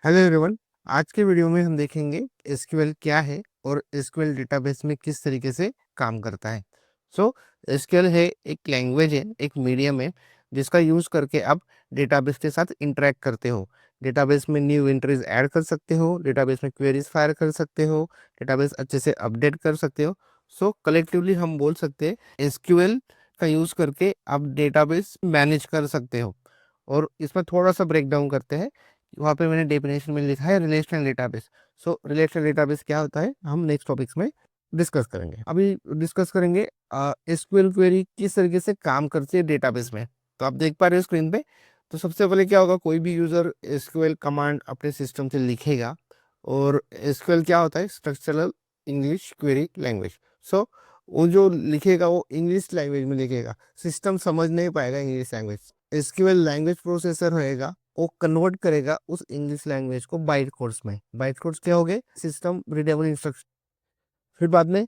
Hello everyone. आज के video में हम देखेंगे एसक्यूएल क्या है और एसक्यूएल डेटाबेस में किस तरीके से काम करता है। एसक्यूएल है एक लैंग्वेज है, एक मीडियम है जिसका यूज करके आप डेटाबेस के साथ इंटरेक्ट करते हो। डेटाबेस में न्यू एंट्रीज ऐड कर सकते हो, डेटाबेस में क्वेरीज फायर कर सकते हो, डेटाबेस अच्छे से अपडेट कर सकते हो। कलेक्टिवली हम बोल सकते हैं एसक्यूएल का यूज करके आप डेटाबेस मैनेज कर सकते हो। और इसमें थोड़ा सा ब्रेक डाउन करते हैं। वहाँ पे मैंने डेफिनेशन में लिखा है रिलेशनल डेटाबेस। रिलेशनल डेटाबेस क्या होता है हम नेक्स्ट टॉपिक्स में डिस्कस करेंगे। अभी डिस्कस करेंगे एसक्यूएल क्वेरी किस तरीके से काम करती है डेटाबेस में। तो आप देख पा रहे हो स्क्रीन पे। तो सबसे पहले क्या होगा, कोई भी यूजर एसक्यूएल कमांड अपने सिस्टम से लिखेगा। और एसक्यूएल क्या होता है, स्ट्रक्चरल इंग्लिश क्वेरी लैंग्वेज। सो वो जो लिखेगा वो इंग्लिश लैंग्वेज में लिखेगा, सिस्टम समझ नहीं पाएगा English language. SQL language processor रहेगा, वो कन्वर्ट करेगा उस इंग्लिश लैंग्वेज को बाइट कोड्स में। बाइट कोड्स क्या हो गए, सिस्टम रीडेबल इंस्ट्रक्शन। फिर बाद में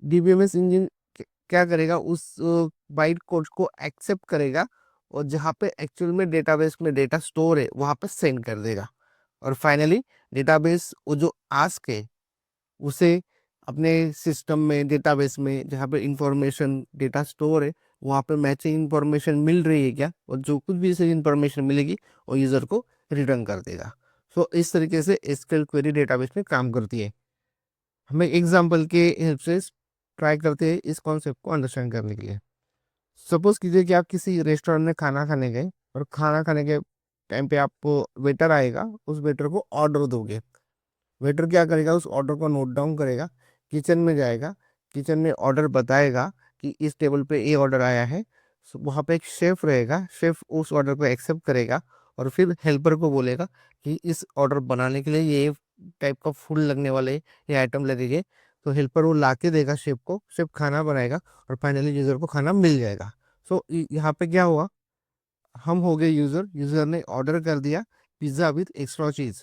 डीबीएमएस इंजन क्या करेगा, उस बाइट कोड्स को एक्सेप्ट करेगा और जहाँ पे एक्चुअल में डेटाबेस में डेटा स्टोर है वहां पे सेंड कर देगा। और फाइनली डेटाबेस वो जो आस्क है उसे अपने सिस्टम में डेटाबेस में जहाँ पे इंफॉर्मेशन डेटा स्टोर है वहाँ पे मैचिंग इंफॉर्मेशन मिल रही है क्या, और जो कुछ भी इसे इंफॉर्मेशन मिलेगी वो यूज़र को रिटर्न कर देगा। इस तरीके से एसक्यूएल क्वेरी डेटाबेस में काम करती है। हमें एग्जांपल के हेल्प से ट्राई करते हैं इस कॉन्सेप्ट को अंडरस्टैंड करने के लिए। सपोज कीजिए कि आप किसी रेस्टोरेंट में खाना खाने गए और खाना खाने के टाइम पे आपको वेटर आएगा, उस वेटर को ऑर्डर दोगे। वेटर क्या करेगा, उस ऑर्डर को नोट डाउन करेगा, किचन में जाएगा, किचन में ऑर्डर बताएगा कि इस टेबल पे ये ऑर्डर आया है। वहाँ पे एक शेफ रहेगा, शेफ उस ऑर्डर को एक्सेप्ट करेगा और फिर हेल्पर को बोलेगा कि इस ऑर्डर बनाने के लिए ये टाइप का फूड लगने वाले ये आइटम लगेंगे। तो हेल्पर वो ला के देगा शेफ को, शेफ खाना बनाएगा और फाइनली यूजर को खाना मिल जाएगा। यहाँ पे क्या हुआ, हम हो गए यूजर, यूजर ने ऑर्डर कर दिया pizza with extra cheese.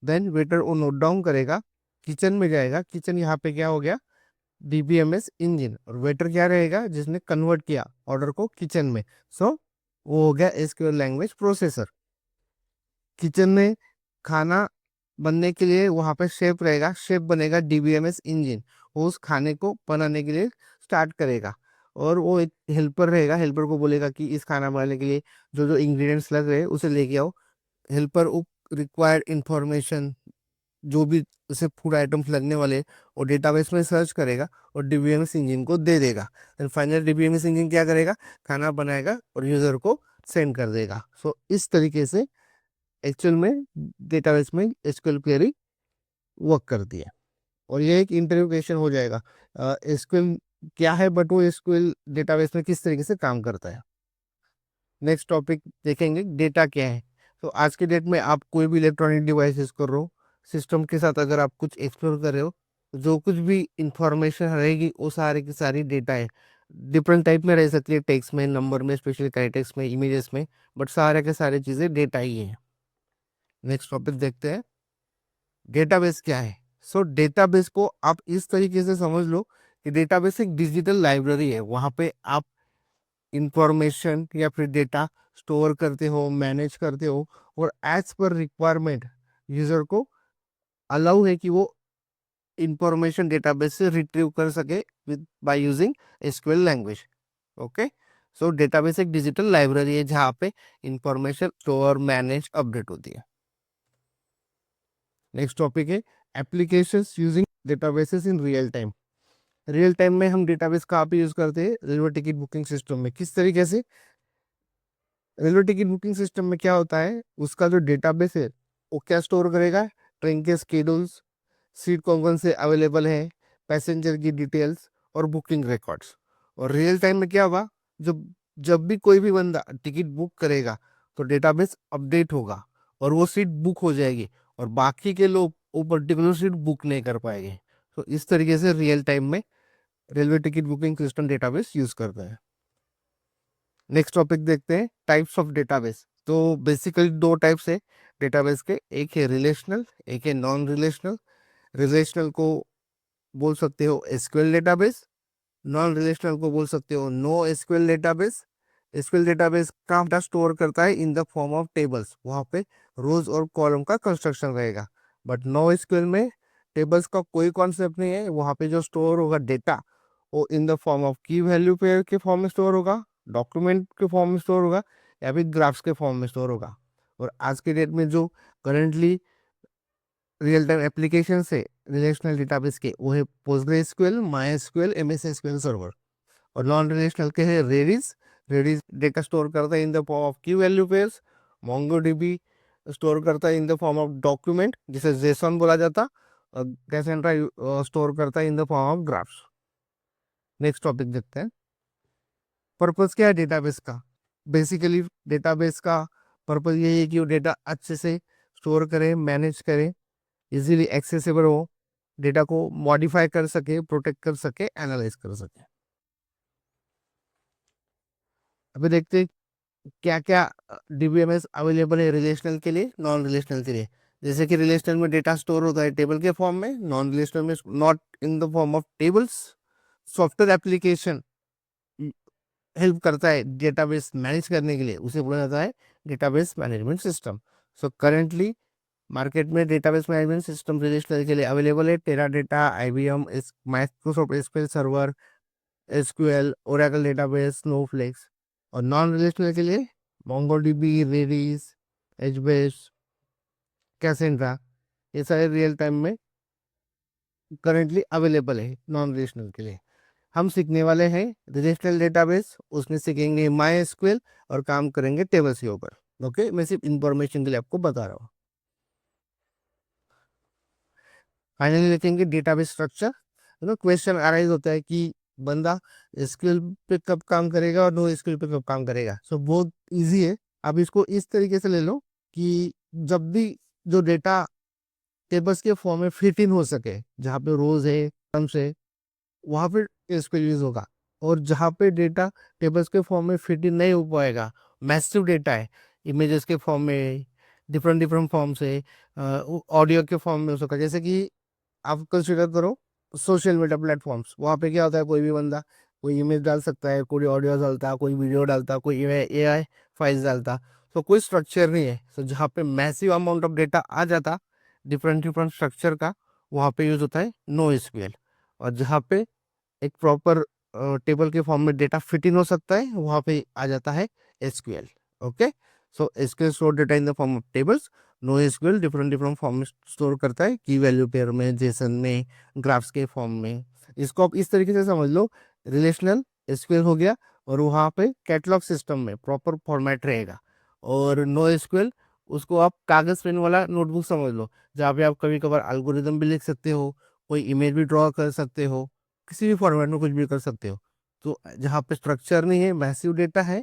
Then waiter वो नोट डाउन करेगा, किचन में जाएगा, किचन यहाँ पे क्या हो गया, डीबीएमएस इंजन। और वेटर क्या रहेगा, जिसने कन्वर्ट किया ऑर्डर को किचन में। वो हो गया एसक्यूएल लैंग्वेज प्रोसेसर। किचन में खाना बनने के लिए वहां पे शेफ रहेगा, शेफ बनेगा डीबीएमएस इंजन। वो उस खाने को बनाने के लिए स्टार्ट करेगा। और वो एक हेल्पर रहेगा, हेल्पर को बोलेगा कि इस खाना बनाने के लिए जो जो इंग्रेडिएंट्स लग रहे हैं उसे लेके आओ। हेल्पर रिक्वायर्ड इंफॉर्मेशन जो भी उसे फूड आइटम्स लगने वाले वो डेटाबेस में सर्च करेगा और डीबीएमएस इंजन को दे देगा। एंड फाइनल डीबीएमएस इंजन क्या करेगा, खाना बनाएगा और यूजर को सेंड कर देगा। इस तरीके से एक्चुअल में डेटाबेस में एसक्यूएल क्वेरी वर्क करती है। और ये एक इंटरव्यू क्वेश्चन हो जाएगा, एसक्यूएल क्या है बट वो एसक्यूएल डेटाबेस में किस तरीके से काम करता है। नेक्स्ट टॉपिक देखेंगे डेटा क्या है। आज के डेट में आप कोई भी इलेक्ट्रॉनिक डिवाइसेस कर रहे हो, सिस्टम के साथ अगर आप कुछ एक्सप्लोर कर रहे हो, जो कुछ भी इंफॉर्मेशन रहेगी वो सारी की सारी डेटा है। डिफरेंट टाइप में रह सकती है, टेक्स्ट में, नंबर में, स्पेशली कैरेक्टर्स में, इमेजेस में, बट सारे के सारे चीज़ें डेटा ही है। नेक्स्ट टॉपिक देखते हैं डेटाबेस क्या है। डेटाबेस को आप इस तरीके से समझ लो कि डेटाबेस एक डिजिटल लाइब्रेरी है। वहाँ पे आप इंफॉर्मेशन या फिर डेटा स्टोर करते हो, मैनेज करते हो, और एज पर रिक्वायरमेंट यूजर को अलाउ है कि वो इंफॉर्मेशन डेटाबेस से रिट्रीव कर सके with by using SQL language. Okay. Database एक डिजिटल लाइब्रेरी है जहाँ पे इंफॉर्मेशन स्टोर, मैनेज, अपडेट होती है। नेक्स्ट टॉपिक है applications using databases in real time. Real time में हम डेटाबेस कहाँ पे यूज करते हैं, रेलवे टिकट बुकिंग सिस्टम में। किस तरीके से, रेलवे टिकट बुकिंग सिस्टम में क्या होता है, उसका जो डेटाबेस है वो क्या स्टोर करेगा, ट्रेन के स्केड्यूल्स, सीट कौन कौन से अवेलेबल है, पैसेंजर की डिटेल्स और बुकिंग रिकॉर्ड्स। और रियल टाइम में क्या होगा, जब जब भी कोई भी बंदा टिकट बुक करेगा तो डेटाबेस अपडेट होगा और वो सीट बुक हो जाएगी और बाकी के लोग वो पर्टिकुलर सीट बुक नहीं कर पाएंगे। इस तरीके से रियल टाइम में railway ticket booking system database use करता है। नेक्स्ट टॉपिक देखते हैं टाइप्स ऑफ डेटाबेस। बेसिकली दो टाइप्स है डेटाबेस के, एक है रिलेशनल, एक है नॉन रिलेशनल। रिलेशनल को बोल सकते हो एसक्यूएल डेटाबेस, नॉन रिलेशनल को बोल सकते हो no SQL database, SQL database का डाटा स्टोर करता है in the form of tables, वहां पे रोज और कॉलम का कंस्ट्रक्शन रहेगा। बट नो एसक्यूएल में टेबल्स का कोई कॉन्सेप्ट नहीं है, वहां पे जो स्टोर होगा डेटा वो इन द फॉर्म ऑफ की वैल्यू पेयर के फॉर्म में स्टोर होगा, डॉक्यूमेंट के फॉर्म में स्टोर होगा, या फिर ग्राफ्स के फॉर्म में स्टोर होगा। और आज के डेट में जो करेंटली रियल टाइम एप्लीकेशन है रिलेशनल डेटाबेस के, वो है पोस्टग्रेसक्यूएल, माईएसक्यूएल, एमएस एसक्यूएल सर्वर। और नॉन रिलेशनल के है रेडिस। रेडिस डेटा स्टोर करता है इन द फॉर्म ऑफ की वैल्यू पेयर्स। मोंगोडीबी स्टोर करता है in the form of document जिसे जेसन बोला जाता। और कैसेंड्रा स्टोर करता है in the form of graphs. Next topic देखते हैं। पर्पस क्या है डेटाबेस का? बेसिकली डेटाबेस का पर्पस यही है कि वो डेटा अच्छे से स्टोर करे, मैनेज करे, इजीली एक्सेसिबल हो, डेटा को मॉडिफाई कर सके, प्रोटेक्ट कर सके, एनालाइज कर सके। अभी देखते हैं क्या क्या डीबीएमएस अवेलेबल है रिलेशनल के लिए, नॉन रिलेशनल के लिए। जैसे कि रिलेशनल में डेटा स्टोर होता है टेबल के फॉर्म में, नॉन रिलेशनल में not in the form of tables. Software application help करता है डेटाबेस मैनेज करने के लिए, उसे बोला जाता है database management system. So currently market में डेटाबेस मैनेजमेंट सिस्टम रिलेशनल के लिए अवेलेबल है Teradata, IBM, Microsoft SQL server, SQL, Oracle database, Snowflakes. और नॉन रिलेशनल के लिए मोंगोडीबी, रेडिस, एचबेस, कैसेंड्रा, ये सारे रियल टाइम में करेंटली अवेलेबल है नॉन रिलेशनल के लिए। हम सीखने वाले हैं रिलेशनल डेटाबेस, उसमें सीखेंगे माई एसक्यूएल और काम करेंगे टेबल्स के ऊपर। ओके, मैं सिर्फ इंफॉर्मेशन के लिए आपको बता रहा हूँ। फाइनली देखेंगे डेटाबेस स्ट्रक्चर। क्वेश्चन अराइज होता है कि बंदा एसक्यूएल पे कब काम करेगा और नो एसक्यूएल पे कब काम करेगा। सो बहुत इजी है। आप इसको इस तरीके से ले लो कि जब भी जो डेटा टेबल्स के फॉर्म में फिट इन हो सके, जहाँ पे रोज है, कॉलम्स है, वहाँ पे एसक्यूएल यूज होगा। और जहाँ पे डेटा टेबल्स के फॉर्म में फिट इन नहीं हो पाएगा, मैसिव डेटा है, इमेजेस के फॉर्म में, डिफरेंट डिफरेंट फॉर्म से, ऑडियो के फॉर्म में हो सकता है। जैसे कि आप कंसिडर करो सोशल मीडिया प्लेटफॉर्म्स, वहाँ पे क्या होता है, कोई भी बंदा कोई इमेज डाल सकता है, कोई ऑडियो डालता, कोई वीडियो डालता, कोई एआई फाइल्स डालता। तो कोई स्ट्रक्चर नहीं है। तो जहाँ पे मैसिव अमाउंट ऑफ डेटा आ जाता डिफरेंट डिफरेंट स्ट्रक्चर का, वहाँ पे यूज होता है नो एसक्यूएल। और जहाँ पे एक प्रॉपर टेबल के फॉर्म में डेटा फिट इन हो सकता है, वहाँ पे आ जाता है SQL. Okay, so SQL store data in the form of tables. No SQL different different form में स्टोर करता है, की वैल्यू पेयर में, जेसन में, ग्राफ्स के फॉर्म में। इसको आप इस तरीके से समझ लो, रिलेशनल एसक्यूएल हो गया, और वहाँ पे कैटलॉग सिस्टम में प्रॉपर फॉर्मेट रहेगा। और नो एसक्यूएल, उसको आप कागज पेन वाला नोटबुक समझ लो, जहाँ पे आप कभी कभार एल्गोरिदम भी लिख सकते हो, कोई इमेज भी ड्रॉ कर सकते हो, किसी भी फॉर्मेट में कुछ भी कर सकते हो। तो जहाँ पे स्ट्रक्चर नहीं है, मैसिव डेटा है,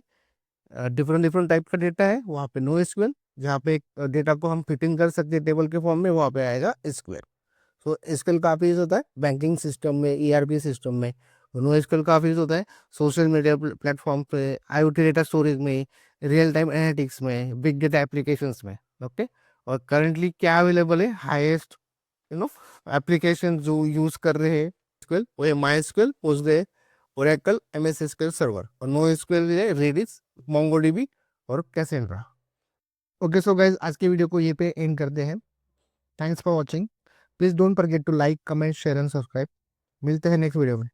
डिफरेंट डिफरेंट टाइप का डेटा है, वहाँ पे नो एसक्यूएल। जहाँ पे डेटा को हम फिटिंग कर सकते हैं टेबल के फॉर्म में, वहाँ पे आएगा एसक्यूएल। तो एसक्यूएल काफी यूज होता है बैंकिंग सिस्टम में, ईआरपी सिस्टम में। नो एसक्यूएल काफी यूज होता है सोशल मीडिया प्लेटफॉर्म पे, आईओटी डेटा स्टोरेज में, रियल टाइम एनालिटिक्स में, बिग डेटा एप्लीकेशंस में। ओके, और करंटली क्या अवेलेबल है, हाईएस्ट यू नो एप्लीकेशन जो यूज कर रहे हैं एसक्यूएल, वो है my SQL, Postgre, Oracle, MS SQL server. और नो एसक्यूएल है रेडिस, मोंगोडीबी और कैसेंड्रा। ओके, सो गाइस आज के वीडियो को ये पे एंड करते हैं। Thanks for watching. Please don't forget to like, comment, share and subscribe. मिलते हैं नेक्स्ट वीडियो में।